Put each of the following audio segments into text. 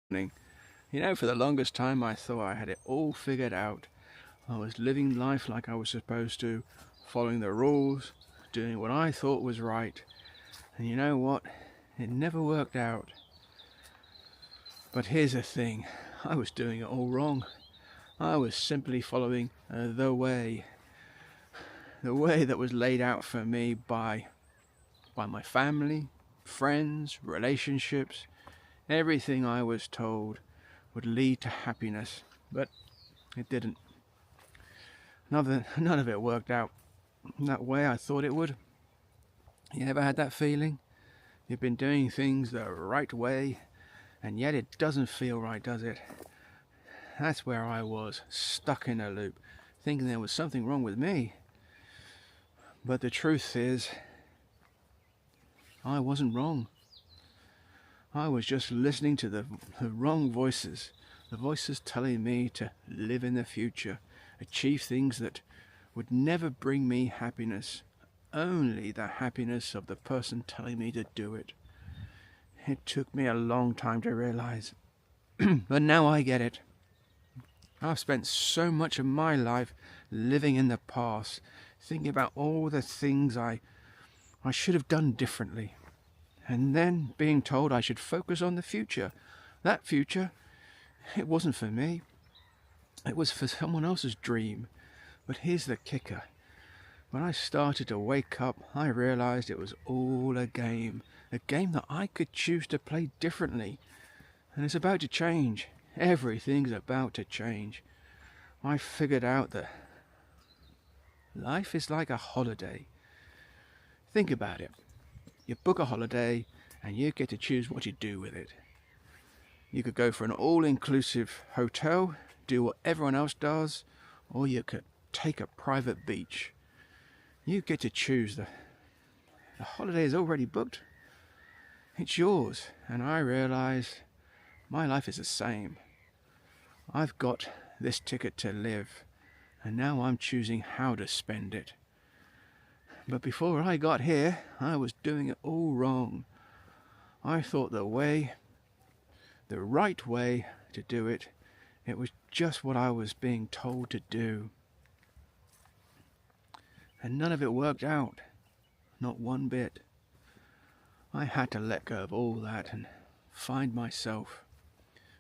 You know, for the longest time I thought I had it all figured out. I was living life like I was supposed to, following the rules, doing what I thought was right. And you know what? It never worked out. But here's the thing, I was doing it all wrong. I was simply following the way that was laid out for me by my family, friends, relationships, everything I was told would lead to happiness, but it didn't. None of it worked out that way I thought it would. You ever had that feeling? You've been doing things the right way, and yet it doesn't feel right, does it? That's where I was, stuck in a loop, thinking there was something wrong with me. But the truth is, I wasn't wrong. I was just listening to the wrong voices, the voices telling me to live in the future, achieve things that would never bring me happiness, only the happiness of the person telling me to do it. It took me a long time to realize, but now I get it. I've spent so much of my life living in the past, thinking about all the things I should have done differently, and then being told I should focus on the future. That future, it wasn't for me. It was for someone else's dream. But here's the kicker. When I started to wake up, I realized it was all a game that I could choose to play differently. And it's about to change. Everything's about to change. I figured out that life is like a holiday. Think about it. You book a holiday and you get to choose what you do with it. You could go for an all-inclusive hotel, do what everyone else does, or you could take a private beach. You get to choose. The holiday is already booked. It's yours. And I realize my life is the same. I've got this ticket to live, and now I'm choosing how to spend it. But before I got here, I was doing it all wrong. I thought the right way to do it, it was just what I was being told to do. And none of it worked out. Not one bit. I had to let go of all that and find myself.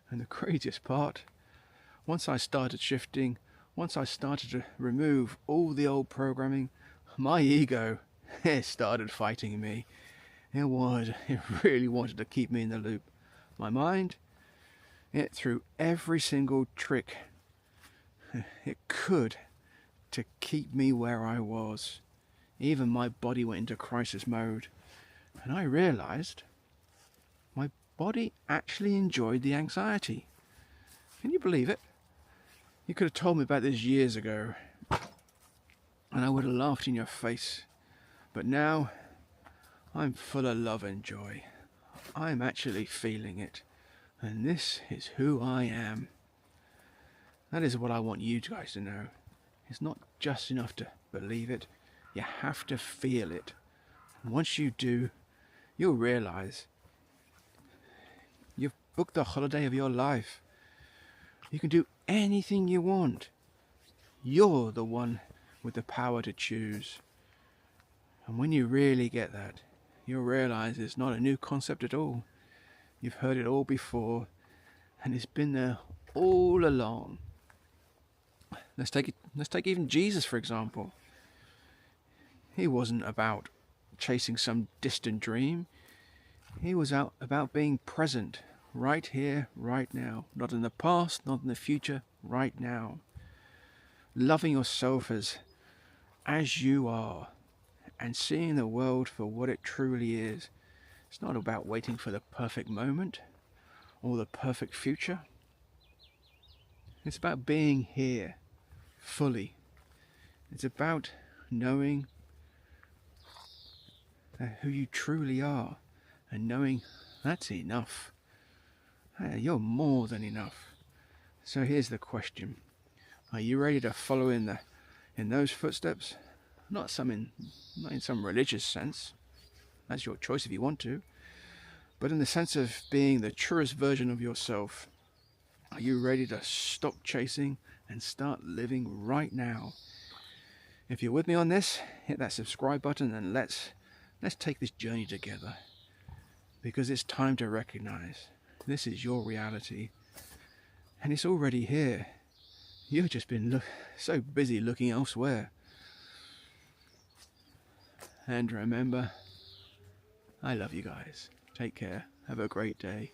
And the craziest part, once I started shifting, once I started to remove all the old programming, my ego, it started fighting me. It really wanted to keep me in the loop. My mind, it threw every single trick it could to keep me where I was. Even my body went into crisis mode. And I realized my body actually enjoyed the anxiety. Can you believe it? You could have told me about this years ago, and I would have laughed in your face. But now, I'm full of love and joy. I'm actually feeling it. And this is who I am. That is what I want you guys to know. It's not just enough to believe it. You have to feel it. And once you do, you'll realize you've booked the holiday of your life. You can do anything you want. You're the one with the power to choose. And when you really get that, you'll realize it's not a new concept at all. You've heard it all before, and it's been there all along. Let's take even Jesus, for example. He wasn't about chasing some distant dream. He was out about being present, right here, right now. Not in the past, not in the future, right now. Loving yourself as you are, and seeing the world for what it truly is. It's not about waiting for the perfect moment or the perfect future. It's about being here, fully. It's about knowing who you truly are and knowing that's enough. You're more than enough. So here's the question. Are you ready to follow in those footsteps? Not in some religious sense. That's your choice if you want to. but in the sense of being the truest version of yourself. Are you ready to stop chasing and start living right now? If you're with me on this, hit that subscribe button and let's take this journey together. Because it's time to recognize this is your reality and it's already here. You've just been so busy looking elsewhere. And remember, I love you guys. Take care. Have a great day.